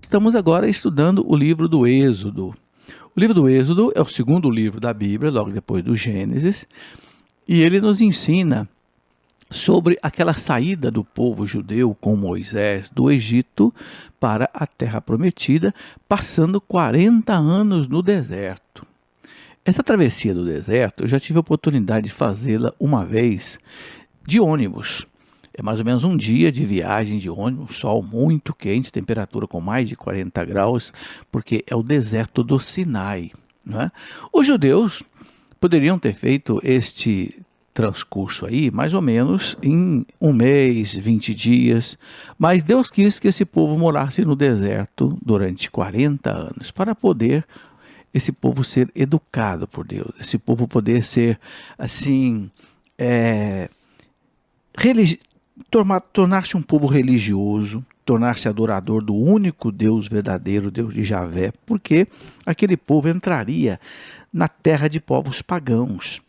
estamos agora estudando o livro do Êxodo. O livro do Êxodo é o segundo livro da Bíblia, logo depois do Gênesis, e ele nos ensina sobre aquela saída do povo judeu com Moisés do Egito para a Terra Prometida, passando 40 anos no deserto. Essa travessia do deserto, eu já tive a oportunidade de fazê-la uma vez de ônibus. É mais ou menos um dia de viagem de ônibus, sol muito quente, temperatura com mais de 40 graus, porque é o deserto do Sinai, não é? Os judeus poderiam ter feito este transcurso aí, mais ou menos em um mês, 20 dias, mas Deus quis que esse povo morasse no deserto durante 40 anos, para poder esse povo ser educado por Deus, esse povo poder ser, assim, tornar-se um povo religioso, tornar-se adorador do único Deus verdadeiro, Deus de Javé, porque aquele povo entraria na terra de povos pagãos,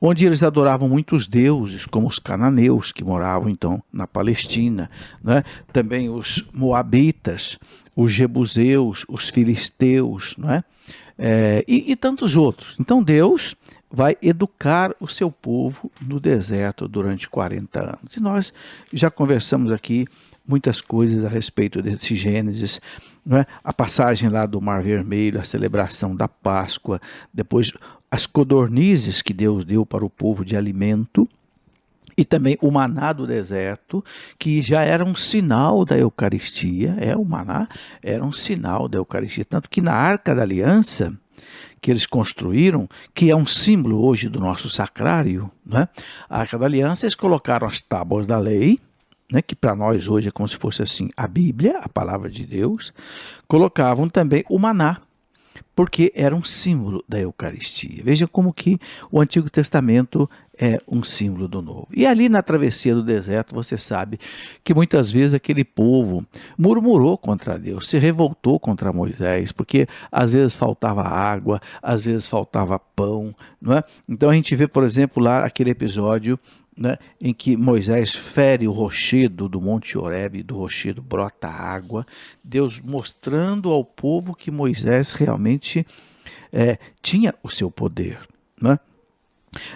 onde eles adoravam muitos deuses, como os cananeus, que moravam então na Palestina, né? Também os moabitas, os jebuseus, os filisteus, não é? E tantos outros. Então Deus vai educar o seu povo no deserto durante 40 anos. E nós já conversamos aqui muitas coisas a respeito desse Gênesis, não é? A passagem lá do Mar Vermelho, a celebração da Páscoa, depois as codornizes que Deus deu para o povo de alimento, e também o maná do deserto, que já era um sinal da Eucaristia. O maná era um sinal da Eucaristia, tanto que na Arca da Aliança, que eles construíram, que é um símbolo hoje do nosso sacrário, né? A Arca da Aliança, eles colocaram as tábuas da lei, né, que para nós hoje é como se fosse assim a Bíblia, a palavra de Deus. Colocavam também o maná, porque era um símbolo da Eucaristia. Veja como que o Antigo Testamento é um símbolo do Novo. E ali na travessia do deserto, você sabe que muitas vezes aquele povo murmurou contra Deus, se revoltou contra Moisés, porque às vezes faltava água, às vezes faltava pão, não é? Então a gente vê, por exemplo, lá aquele episódio, né, em que Moisés fere o rochedo do Monte Horebe, do rochedo brota água, Deus mostrando ao povo que Moisés realmente tinha o seu poder, né?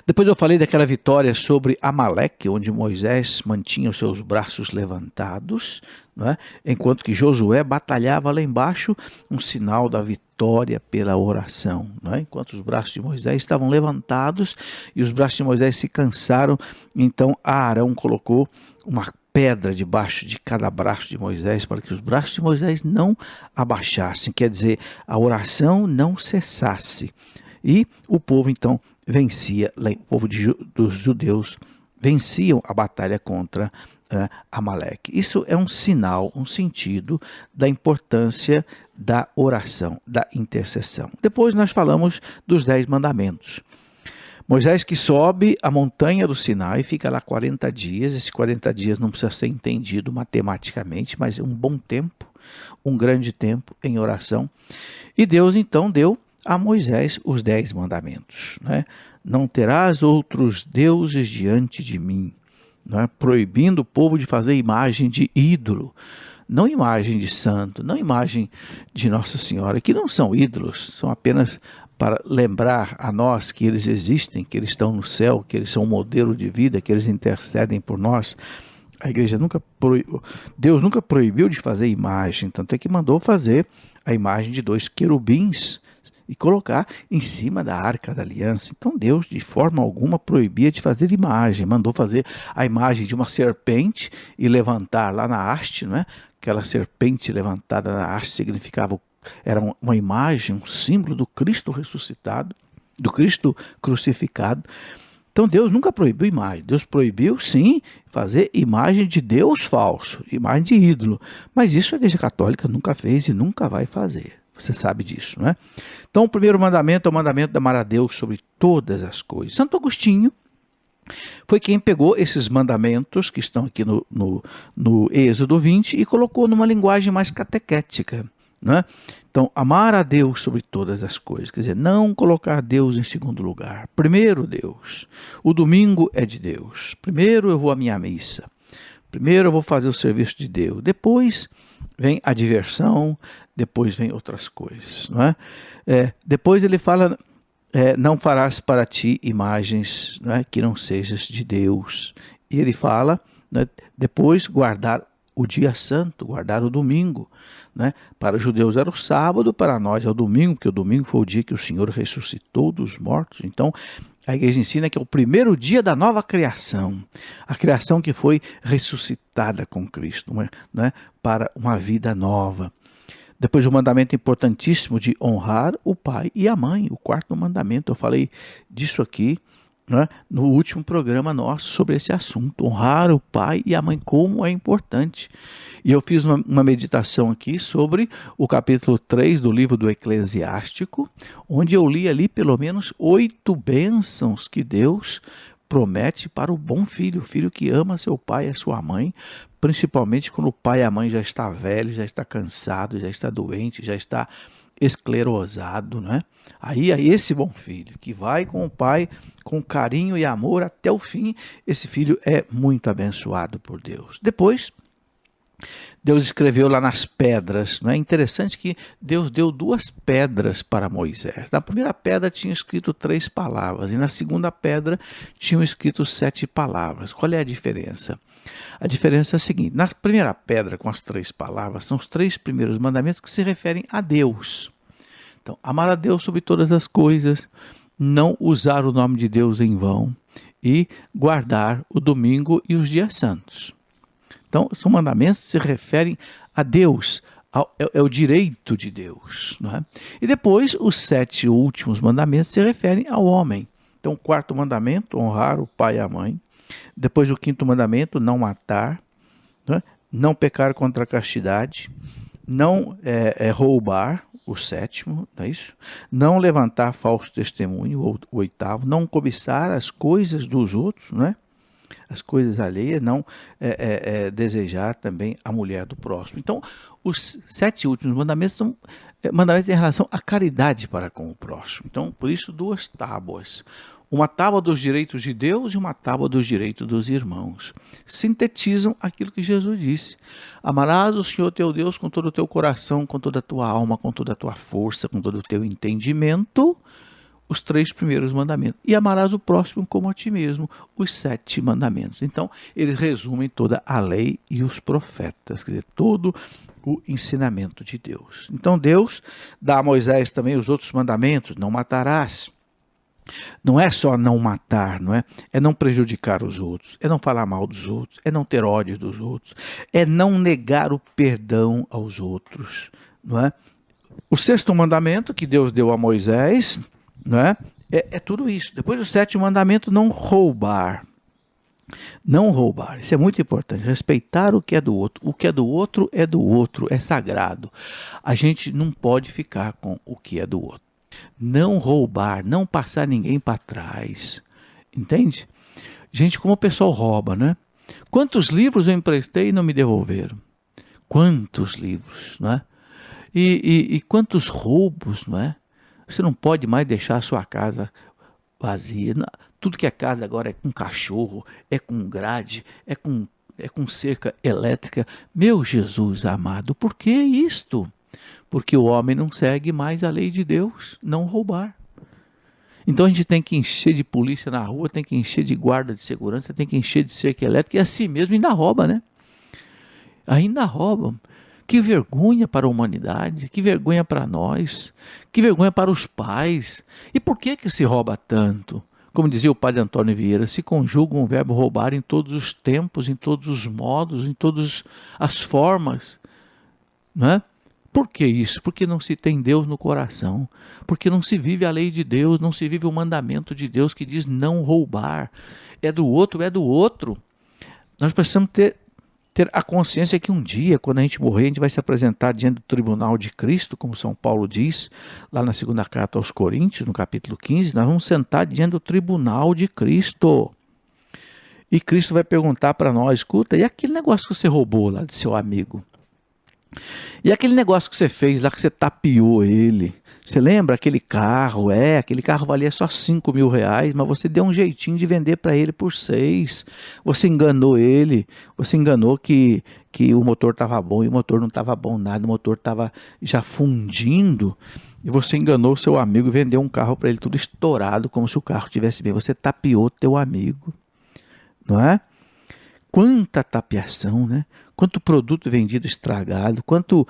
Depois eu falei daquela vitória sobre Amaleque, onde Moisés mantinha os seus braços levantados, né, enquanto que Josué batalhava lá embaixo, um sinal da vitória pela oração, né? Enquanto os braços de Moisés estavam levantados e os braços de Moisés se cansaram, então Arão colocou uma pedra debaixo de cada braço de Moisés, para que os braços de Moisés não abaixassem, quer dizer, a oração não cessasse. E o povo então vencia, o povo dos judeus venciam a batalha contra Amaleque. Isso é um sinal, um sentido da importância da oração, da intercessão. Depois nós falamos dos 10 mandamentos. Moisés que sobe a montanha do Sinai, fica lá 40 dias, esses 40 dias não precisa ser entendido matematicamente, mas é um bom tempo, um grande tempo em oração. E Deus então deu a Moisés os 10 mandamentos, né? Não terás outros deuses diante de mim, né? Proibindo o povo de fazer imagem de ídolo, não imagem de santo, não imagem de Nossa Senhora, que não são ídolos, são apenas para lembrar a nós que eles existem, que eles estão no céu, que eles são um modelo de vida, que eles intercedem por nós. A igreja Deus nunca proibiu de fazer imagem, tanto é que mandou fazer a imagem de 2 querubins e colocar em cima da Arca da Aliança. Então Deus de forma alguma proibia de fazer imagem, mandou fazer a imagem de uma serpente e levantar lá na haste, não é? Aquela serpente levantada na haste significava, era uma imagem, um símbolo do Cristo ressuscitado, do Cristo crucificado. Então Deus nunca proibiu imagem. Deus proibiu sim fazer imagem de Deus falso, imagem de ídolo, mas isso a Igreja Católica nunca fez e nunca vai fazer. Você sabe disso, não é? Então o primeiro mandamento é o mandamento de amar a Deus sobre todas as coisas. Santo Agostinho foi quem pegou esses mandamentos que estão aqui no Êxodo 20 e colocou numa linguagem mais catequética, né? Então, amar a Deus sobre todas as coisas, quer dizer, não colocar Deus em segundo lugar. Primeiro Deus, o domingo é de Deus, primeiro eu vou à minha missa, Primeiro eu vou fazer o serviço de Deus, depois vem a diversão, depois vem outras coisas, não é? Depois ele fala, não farás para ti imagens, não é, que não sejas de Deus. E ele fala, né, depois guardar o dia santo, guardar o domingo, né? Para os judeus era o sábado, para nós é o domingo, porque o domingo foi o dia que o Senhor ressuscitou dos mortos. Então, a igreja ensina que é o primeiro dia da nova criação, a criação que foi ressuscitada com Cristo, né? Para uma vida nova. Depois o mandamento importantíssimo de honrar o pai e a mãe, o quarto mandamento. Eu falei disso aqui, né, no último programa nosso sobre esse assunto, honrar o pai e a mãe, como é importante. E eu fiz uma meditação aqui sobre o capítulo 3 do livro do Eclesiástico, onde eu li ali pelo menos 8 bênçãos que Deus promete para o bom filho, o filho que ama seu pai e a sua mãe, principalmente quando o pai e a mãe já está velho, já está cansado, já está doente, já está esclerosado, né? Aí esse bom filho que vai com o pai com carinho e amor até o fim, esse filho é muito abençoado por Deus. Depois, Deus escreveu lá nas pedras, não é interessante que Deus deu 2 pedras para Moisés. Na primeira pedra tinha escrito 3 palavras e na segunda pedra tinham escrito 7 palavras. Qual é a diferença? A diferença é a seguinte: na primeira pedra com as 3 palavras são os 3 primeiros mandamentos que se referem a Deus. Então, amar a Deus sobre todas as coisas, não usar o nome de Deus em vão e guardar o domingo e os dias santos. Então, são mandamentos que se referem a Deus, é o direito de Deus, não é? E depois, os 7 últimos mandamentos se referem ao homem. Então, o 4º mandamento, honrar o pai e a mãe. Depois, o 5º mandamento, não matar, não é? Não pecar contra a castidade, não roubar, o 7º, não é isso? Não levantar falso testemunho, o 8º, não cobiçar as coisas dos outros, não é? As coisas alheias, não desejar também a mulher do próximo. Então, os 7 últimos mandamentos são mandamentos em relação à caridade para com o próximo. Então, por isso, 2 tábuas. Uma tábua dos direitos de Deus e uma tábua dos direitos dos irmãos. Sintetizam aquilo que Jesus disse. Amarás o Senhor teu Deus com todo o teu coração, com toda a tua alma, com toda a tua força, com todo o teu entendimento. Os 3 primeiros mandamentos. E amarás o próximo como a ti mesmo, os 7 mandamentos. Então, eles resumem toda a lei e os profetas, quer dizer, todo o ensinamento de Deus. Então, Deus dá a Moisés também os outros mandamentos: não matarás. Não é só não matar, não é? É não prejudicar os outros, é não falar mal dos outros, é não ter ódio dos outros, é não negar o perdão aos outros, não é? O 6º mandamento que Deus deu a Moisés, não é? É tudo isso. Depois o 7º mandamento, não roubar. Não roubar, isso é muito importante. Respeitar o que é do outro. O que é do outro, é sagrado. A gente não pode ficar com o que é do outro. Não roubar, não passar ninguém para trás. Entende? Gente, como o pessoal rouba, né? Quantos livros eu emprestei e não me devolveram? Quantos livros, não é? E quantos roubos, não é? Você não pode mais deixar a sua casa vazia. Tudo que é casa agora é com cachorro, é com grade, é com cerca elétrica. Meu Jesus amado, por que isto? Porque o homem não segue mais a lei de Deus, não roubar. Então a gente tem que encher de polícia na rua, tem que encher de guarda de segurança, tem que encher de cerca elétrica, e assim mesmo ainda rouba, né? Ainda roubam. Que vergonha para a humanidade, que vergonha para nós, que vergonha para os pais. E por que se rouba tanto? Como dizia o padre Antônio Vieira, se conjuga um verbo roubar em todos os tempos, em todos os modos, em todas as formas, não é? Por que isso? Porque não se tem Deus no coração, porque não se vive a lei de Deus, não se vive o mandamento de Deus que diz não roubar. É do outro, é do outro. Nós precisamos ter a consciência que um dia, quando a gente morrer, a gente vai se apresentar diante do tribunal de Cristo, como São Paulo diz, lá na 2ª carta aos Coríntios, no capítulo 15, nós vamos sentar diante do tribunal de Cristo. E Cristo vai perguntar para nós: escuta, e aquele negócio que você roubou lá de seu amigo? E aquele negócio que você fez lá, que você tapeou ele, você lembra aquele carro? Aquele carro valia só R$ 5.000, mas você deu um jeitinho de vender para ele por 6. Você enganou ele, você enganou que o motor estava bom e o motor não estava bom nada, o motor estava já fundindo. E você enganou o seu amigo e vendeu um carro para ele tudo estourado, como se o carro tivesse bem. Você tapeou teu amigo, não é? Quanta tapeação, né? Quanto produto vendido estragado, quanto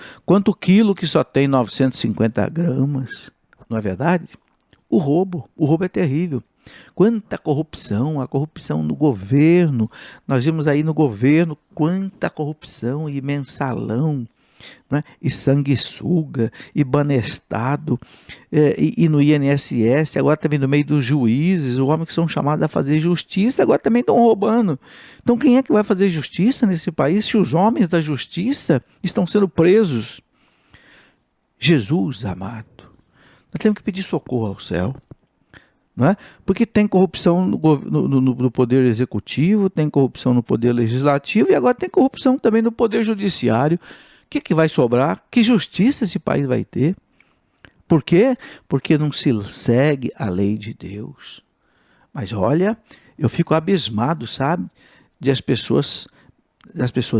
quilo que só tem 950 gramas, não é verdade? O roubo é terrível. Quanta corrupção, a corrupção no governo, nós vimos aí no governo quanta corrupção e mensalão, né? E sanguessuga, e banestado, e no INSS, agora também no meio dos juízes, os homens que são chamados a fazer justiça, agora também estão roubando. Então quem é que vai fazer justiça nesse país se os homens da justiça estão sendo presos? Jesus amado, nós temos que pedir socorro ao céu. Não é? Porque tem corrupção no poder executivo, tem corrupção no poder legislativo e agora tem corrupção também no poder judiciário. O que vai sobrar? Que justiça esse país vai ter? Por quê? Porque não se segue a lei de Deus. Mas olha, eu fico abismado, sabe? Das pessoas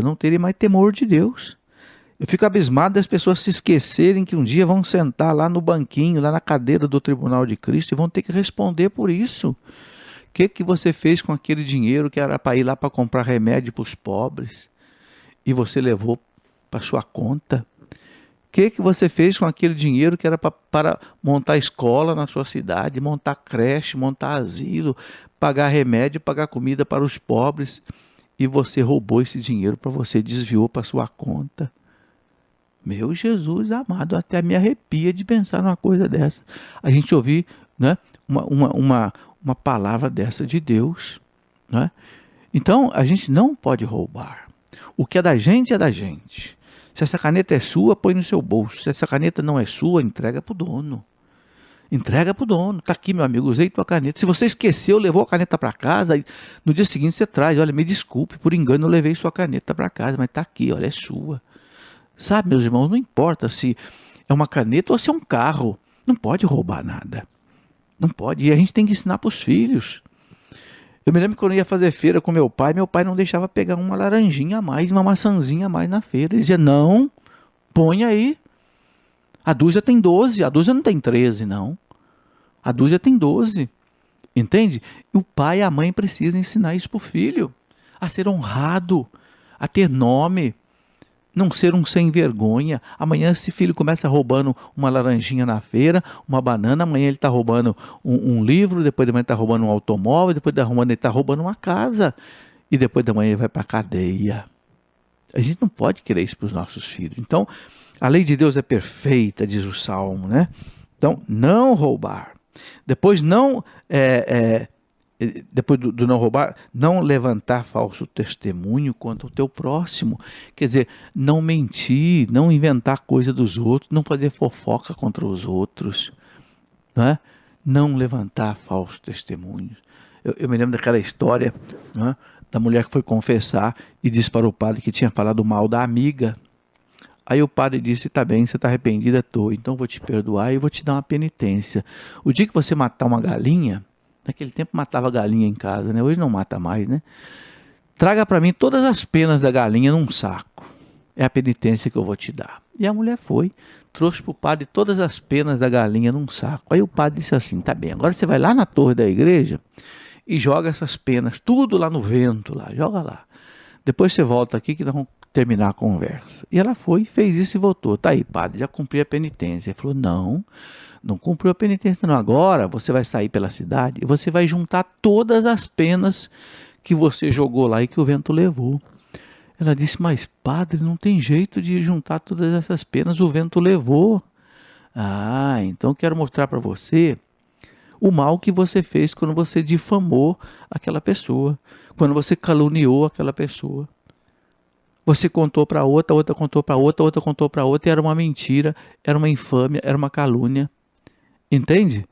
não terem mais temor de Deus. Eu fico abismado das pessoas se esquecerem que um dia vão sentar lá no banquinho, lá na cadeira do tribunal de Cristo e vão ter que responder por isso. O que você fez com aquele dinheiro que era para ir lá para comprar remédio para os pobres e você levou para sua conta? O que você fez com aquele dinheiro que era para montar escola na sua cidade, montar creche, montar asilo, pagar remédio, pagar comida para os pobres, e você roubou esse dinheiro para você, desviou para sua conta? Meu Jesus amado, até me arrepia de pensar numa coisa dessa. A gente ouvir, né, uma palavra dessa de Deus. Né? Então, a gente não pode roubar. O que é da gente é da gente. Se essa caneta é sua, põe no seu bolso. Se essa caneta não é sua, entrega para o dono. Entrega para o dono. Está aqui, meu amigo, usei tua caneta. Se você esqueceu, levou a caneta para casa, no dia seguinte você traz. Olha, me desculpe, por engano eu levei sua caneta para casa, mas está aqui, olha, é sua. Sabe, meus irmãos, não importa se é uma caneta ou se é um carro. Não pode roubar nada. Não pode. E a gente tem que ensinar para os filhos. Eu me lembro que quando eu ia fazer feira com meu pai não deixava pegar uma laranjinha a mais, uma maçãzinha a mais na feira. Ele dizia, não, põe aí. A dúzia tem 12, a dúzia não tem 13, não. A dúzia tem 12. Entende? E o pai e a mãe precisam ensinar isso para o filho. A ser honrado, a ter nome. Não ser um sem vergonha. Amanhã esse filho começa roubando uma laranjinha na feira, uma banana, amanhã ele está roubando um livro, depois da manhã ele está roubando um automóvel, depois da manhã ele está roubando uma casa, e depois da manhã ele vai para a cadeia. A gente não pode querer isso para os nossos filhos. Então, a lei de Deus é perfeita, diz o Salmo, né? Então, não roubar. Depois depois do não roubar, não levantar falso testemunho contra o teu próximo. Quer dizer, não mentir, não inventar coisa dos outros, não fazer fofoca contra os outros, né? Não levantar falso testemunho. Eu me lembro daquela história, né, da mulher que foi confessar e disse para o padre que tinha falado mal da amiga. Aí o padre disse, tá bem, você está arrependida, estou, então vou te perdoar e vou te dar uma penitência. O dia que você matar uma galinha, naquele tempo matava galinha em casa, né? Hoje não mata mais, né? Traga para mim todas as penas da galinha num saco. É a penitência que eu vou te dar. E a mulher foi, trouxe para o padre todas as penas da galinha num saco. Aí o padre disse assim, tá bem, agora você vai lá na torre da igreja e joga essas penas, tudo lá no vento, lá, joga lá. Depois você volta aqui que nós vamos terminar a conversa. E ela foi, fez isso e voltou. Tá aí, padre, já cumpri a penitência. Ele falou, não cumpriu a penitência não. Agora você vai sair pela cidade e você vai juntar todas as penas que você jogou lá e que o vento levou. Ela disse, mas padre, não tem jeito de juntar todas essas penas, o vento levou. Ah, então quero mostrar para você o mal que você fez quando você difamou aquela pessoa, quando você caluniou aquela pessoa. Você contou para outra, outra contou para outra, outra contou para outra, e era uma mentira, era uma infâmia, era uma calúnia. Entende?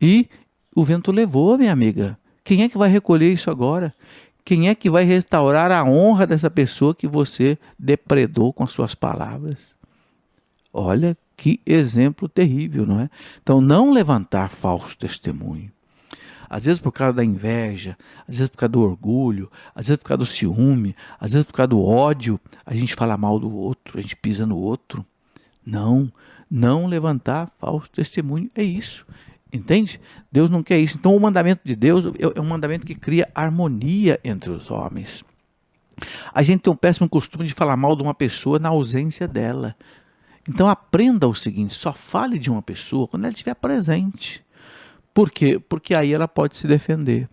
E o vento levou, minha amiga. Quem é que vai recolher isso agora? Quem é que vai restaurar a honra dessa pessoa que você depredou com as suas palavras? Olha que exemplo terrível, não é? Então, não levantar falso testemunho. Às vezes por causa da inveja, às vezes por causa do orgulho, às vezes por causa do ciúme, às vezes por causa do ódio, a gente fala mal do outro, a gente pisa no outro. Não, não levantar falso testemunho é isso. Entende? Deus não quer isso. Então o mandamento de Deus é um mandamento que cria harmonia entre os homens. A gente tem um péssimo costume de falar mal de uma pessoa na ausência dela. Então aprenda o seguinte, só fale de uma pessoa quando ela estiver presente. Por quê? Porque aí ela pode se defender.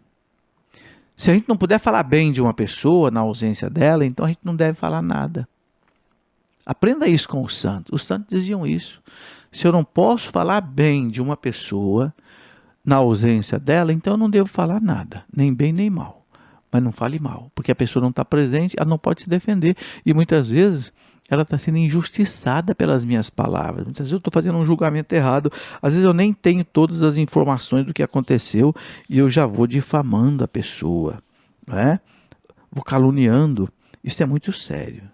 Se a gente não puder falar bem de uma pessoa na ausência dela, então a gente não deve falar nada. Aprenda isso com os santos. Os santos diziam isso. Se eu não posso falar bem de uma pessoa na ausência dela, então eu não devo falar nada, nem bem nem mal. Mas não fale mal, porque a pessoa não está presente, ela não pode se defender. E muitas vezes ela está sendo injustiçada pelas minhas palavras. Muitas vezes eu estou fazendo um julgamento errado. Às vezes eu nem tenho todas as informações do que aconteceu e eu já vou difamando a pessoa, não é? Vou caluniando. Isso é muito sério.